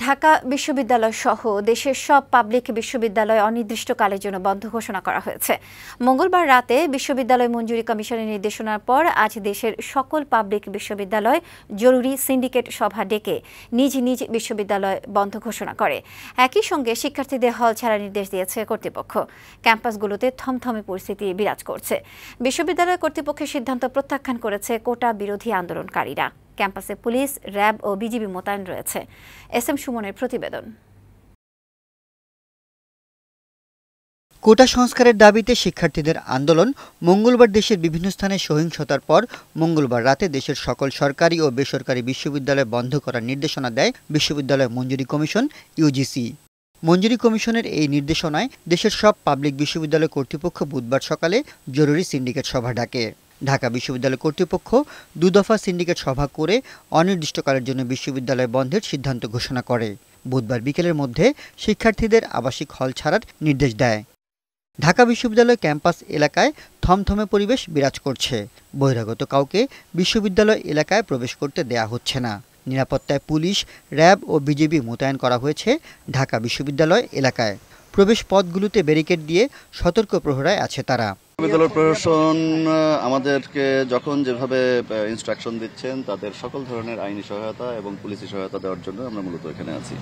ঢাকা বিশ্ববিদ্যালয় সহ দেশের সব পাবলিক বিশ্ববিদ্যালয় অনির্দিষ্টকালের জন্য বন্ধ ঘোষণা করা হয়েছে। মঙ্গলবার রাতে বিশ্ববিদ্যালয় মঞ্জুরি কমিশনের নির্দেশনার পর আজ দেশের সকল পাবলিক বিশ্ববিদ্যালয় জরুরি সিন্ডিকেট সভা ডেকে নিজ নিজ বিশ্ববিদ্যালয় বন্ধ ঘোষণা করে। একই সঙ্গে শিক্ষার্থীদের হল ছাড়ার নির্দেশ দিয়েছে কর্তৃপক্ষ। ক্যাম্পাসগুলোতে থমথমে পরিস্থিতি বিরাজ করছে। বিশ্ববিদ্যালয় কর্তৃপক্ষের সিদ্ধান্ত প্রত্যাখ্যান করেছে কোটা বিরোধী আন্দোলনকারীরা। ক্যাম্পাসে পুলিশ, র্যাব ও বিজিবি মোতায়েন রয়েছে। এস.এম. সুমনের প্রতিবেদন। কোটা সংস্কারের দাবিতে শিক্ষার্থীদের আন্দোলন মঙ্গলবার দেশের বিভিন্ন স্থানে সহিংসতার পর মঙ্গলবার রাতে দেশের সকল সরকারি ও বেসরকারি বিশ্ববিদ্যালয় বন্ধ করার নির্দেশনা দেয় বিশ্ববিদ্যালয় মঞ্জুরি কমিশন ইউজিসি। মঞ্জুরি কমিশনের এই নির্দেশনায় দেশের সব পাবলিক বিশ্ববিদ্যালয় কর্তৃপক্ষ বুধবার সকালে জরুরি সিন্ডিকেট সভা ডাকে। ঢাকা বিশ্ববিদ্যালয় কর্তৃপক্ষ দুদফা সিন্ডিকেট সভা করে অনির্দিষ্টকালের জন্য বিশ্ববিদ্যালয় বন্ধের সিদ্ধান্ত ঘোষণা করে। বুধবার বিকেলের মধ্যে শিক্ষার্থীদের আবাসিক হল ছাড়ার নির্দেশ দেয়। ঢাকা বিশ্ববিদ্যালয় ক্যাম্পাস এলাকায় থমথমে পরিবেশ বিরাজ করছে। বহিরাগত কাউকে বিশ্ববিদ্যালয় এলাকায় প্রবেশ করতে দেয়া হচ্ছে না। নিরাপত্তায় পুলিশ, র্যাব ও বিজিবি মোতায়েন করা হয়েছে ঢাকা বিশ্ববিদ্যালয় এলাকায়। প্রবেশ পথগুলোতে ব্যারিকেড দিয়ে সতর্ক প্রহরায় আছে তারা। বিশ্ববিদ্যালয় প্রশাসন আমাদেরকে যখন যেভাবে ইনস্ট্রাকশন দিচ্ছেন তাদের সকল ধরনের আইনি সহায়তা এবং পুলিশি সহায়তা দেওয়ার জন্য আমরা মূলত এখানে আছি।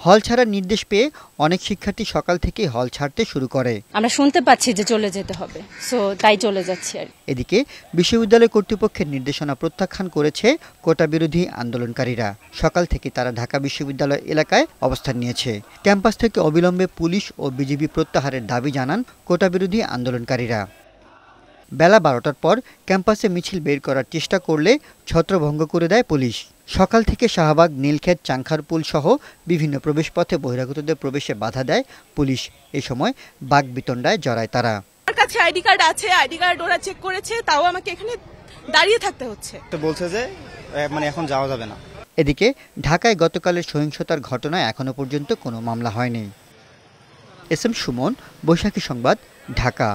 হল ছাড়ার নির্দেশ পেয়ে অনেক শিক্ষার্থী সকাল থেকে হল ছাড়তে শুরু করে। আমরা শুনতে পাচ্ছি যে চলে যেতে হবে, সো তাই চলে যাচ্ছি আর। এদিকে বিশ্ববিদ্যালয় কর্তৃপক্ষের নির্দেশনা প্রত্যাখ্যান করেছে কোটা বিরোধী আন্দোলনকারীরা। সকাল থেকে তারা ঢাকা বিশ্ববিদ্যালয় এলাকায় অবস্থান নিয়েছে। ক্যাম্পাস থেকে অবিলম্বে পুলিশ ও বিজিবি প্রত্যাহারের দাবি জানান কোটা বিরোধী আন্দোলনকারীরা। বেলা 12টার পর ক্যাম্পাসে মিছিল বের করার চেষ্টা করলে ছত্রভঙ্গ করে দেয় পুলিশ। সকাল থেকে শাহবাগ, নীলক্ষেত, চাংখারপুল সহ বিভিন্ন প্রবেশপথে বহিরাগতদের প্রবেশে বাধা দেয় পুলিশ। এ সময় বাকবিতণ্ডায় জড়ায় তারা। আমার কাছে আইডি কার্ড আছে, আইডি কার্ড ওরা চেক করেছে, তাও আমাকে এখানে দাঁড়িয়ে থাকতে হচ্ছে। বলছে যে এখন যাওয়া যাবে না। এদিকে ঢাকায় গতকালের সহিংসতার ঘটনায় এখনো পর্যন্ত কোনো মামলা হয়নি। এস.এম. সুমন, বৈশাখী সংবাদ, ঢাকা।